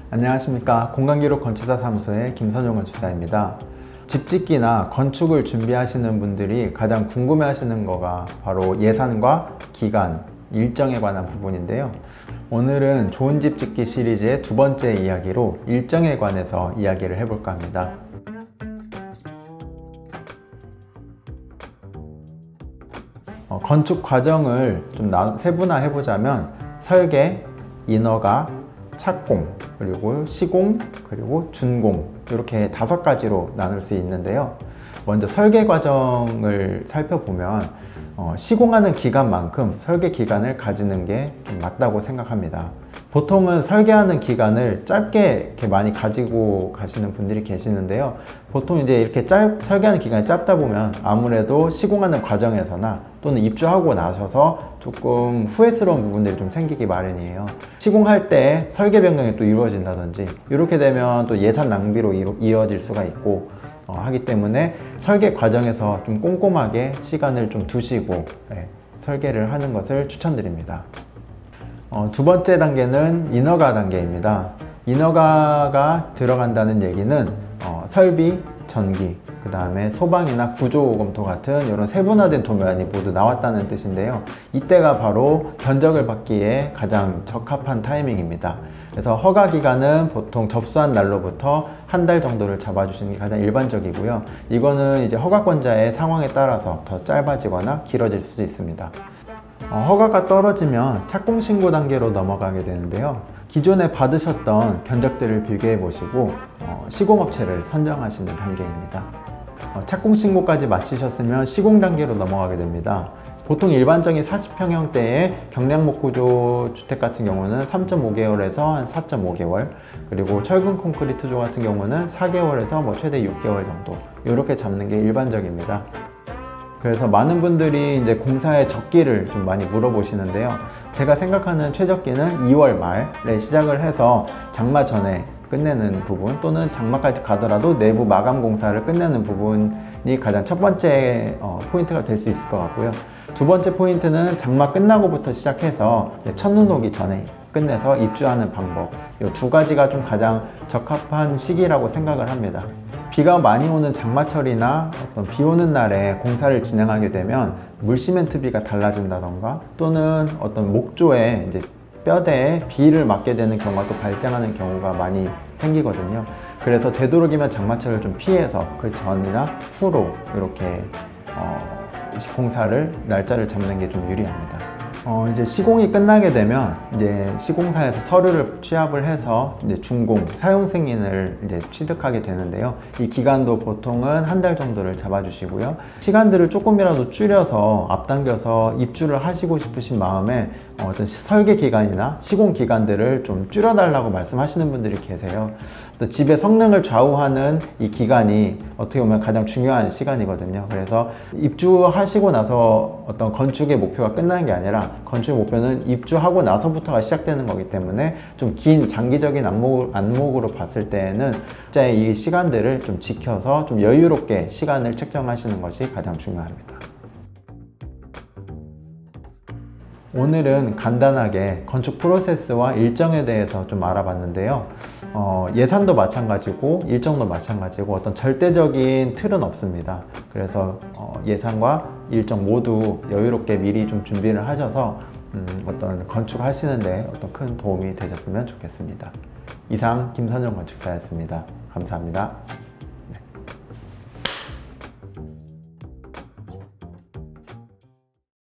안녕하십니까. 공간기록 건축사 사무소의 김선용 건축사입니다. 집짓기나 건축을 준비하시는 분들이 가장 궁금해 하시는 거가 바로 예산과 기간, 일정에 관한 부분인데요. 오늘은 좋은 집 짓기 시리즈의 두 번째 이야기로 일정에 관해서 이야기를 해볼까 합니다. 건축 과정을 좀 세분화해 보자면 설계, 인허가, 착공, 그리고 시공, 그리고 준공, 이렇게 5가지로 나눌 수 있는데요. 먼저 설계 과정을 살펴보면 시공하는 기간만큼 설계 기간을 가지는 게 좀 맞다고 생각합니다. 보통은 설계하는 기간을 짧게 이렇게 많이 가지고 가시는 분들이 계시는데요. 보통 이제 이렇게 설계하는 기간이 짧다 보면 아무래도 시공하는 과정에서나 또는 입주하고 나셔서 조금 후회스러운 부분들이 좀 생기기 마련이에요. 시공할 때 설계 변경이 또 이루어진다든지 이렇게 되면 또 예산 낭비로 이어질 수가 있고 하기 때문에 설계 과정에서 좀 꼼꼼하게 시간을 좀 두시고 설계를 하는 것을 추천드립니다. 두 번째 단계는 인허가 단계입니다. 인허가가 들어간다는 얘기는 설비, 전기, 그 다음에 소방이나 구조 검토 같은 이런 세분화된 도면이 모두 나왔다는 뜻인데요. 이때가 바로 견적을 받기에 가장 적합한 타이밍입니다. 그래서 허가 기간은 보통 접수한 날로부터 한 달 정도를 잡아주시는 게 가장 일반적이고요. 이거는 이제 허가권자의 상황에 따라서 더 짧아지거나 길어질 수도 있습니다. 허가가 떨어지면 착공 신고 단계로 넘어가게 되는데요. 기존에 받으셨던 견적들을 비교해 보시고 시공업체를 선정하시는 단계입니다. 착공 신고까지 마치셨으면 시공 단계로 넘어가게 됩니다. 보통 일반적인 40평형대의 경량목 구조 주택 같은 경우는 3.5개월에서 한 4.5개월, 그리고 철근 콘크리트조 같은 경우는 4개월에서 최대 6개월 정도, 이렇게 잡는 게 일반적입니다. 그래서 많은 분들이 이제 공사의 적기를 좀 많이 물어보시는데요. 제가 생각하는 최적기는 2월 말에 시작을 해서 장마 전에 끝내는 부분, 또는 장마까지 가더라도 내부 마감 공사를 끝내는 부분이 가장 첫 번째 포인트가 될 수 있을 것 같고요. 두 번째 포인트는 장마 끝나고부터 시작해서 첫눈 오기 전에 끝내서 입주하는 방법, 이 두 가지가 좀 가장 적합한 시기라고 생각을 합니다. 비가 많이 오는 장마철이나 어떤 비 오는 날에 공사를 진행하게 되면 물시멘트비가 달라진다던가, 또는 어떤 목조에 이제 뼈대에 비를 맞게 되는 경우가 또 발생하는 경우가 많이 생기거든요. 그래서 되도록이면 장마철을 좀 피해서 그 전이나 후로 이렇게 공사를 날짜를 잡는 게 좀 유리합니다. 이제 시공이 끝나게 되면 이제 시공사에서 서류를 취합을 해서 이제 준공, 사용 승인을 이제 취득하게 되는데요. 이 기간도 보통은 한 달 정도를 잡아주시고요. 시간들을 조금이라도 줄여서 앞당겨서 입주를 하시고 싶으신 마음에 어떤 설계 기간이나 시공 기간들을 좀 줄여달라고 말씀하시는 분들이 계세요. 또 집의 성능을 좌우하는 이 기간이 어떻게 보면 가장 중요한 시간이거든요. 그래서 입주하시고 나서 어떤 건축의 목표가 끝나는 게 아니라 건축의 목표는 입주하고 나서부터가 시작되는 거기 때문에 좀 긴 장기적인 안목으로 봤을 때는 진짜 이 시간들을 좀 지켜서 좀 여유롭게 시간을 책정하시는 것이 가장 중요합니다. 오늘은 간단하게 건축 프로세스와 일정에 대해서 좀 알아봤는데요. 예산도 마찬가지고 일정도 마찬가지고 어떤 절대적인 틀은 없습니다. 그래서 예산과 일정 모두 여유롭게 미리 좀 준비를 하셔서 어떤 건축하시는데 어떤 큰 도움이 되셨으면 좋겠습니다. 이상 김선용 건축사였습니다. 감사합니다.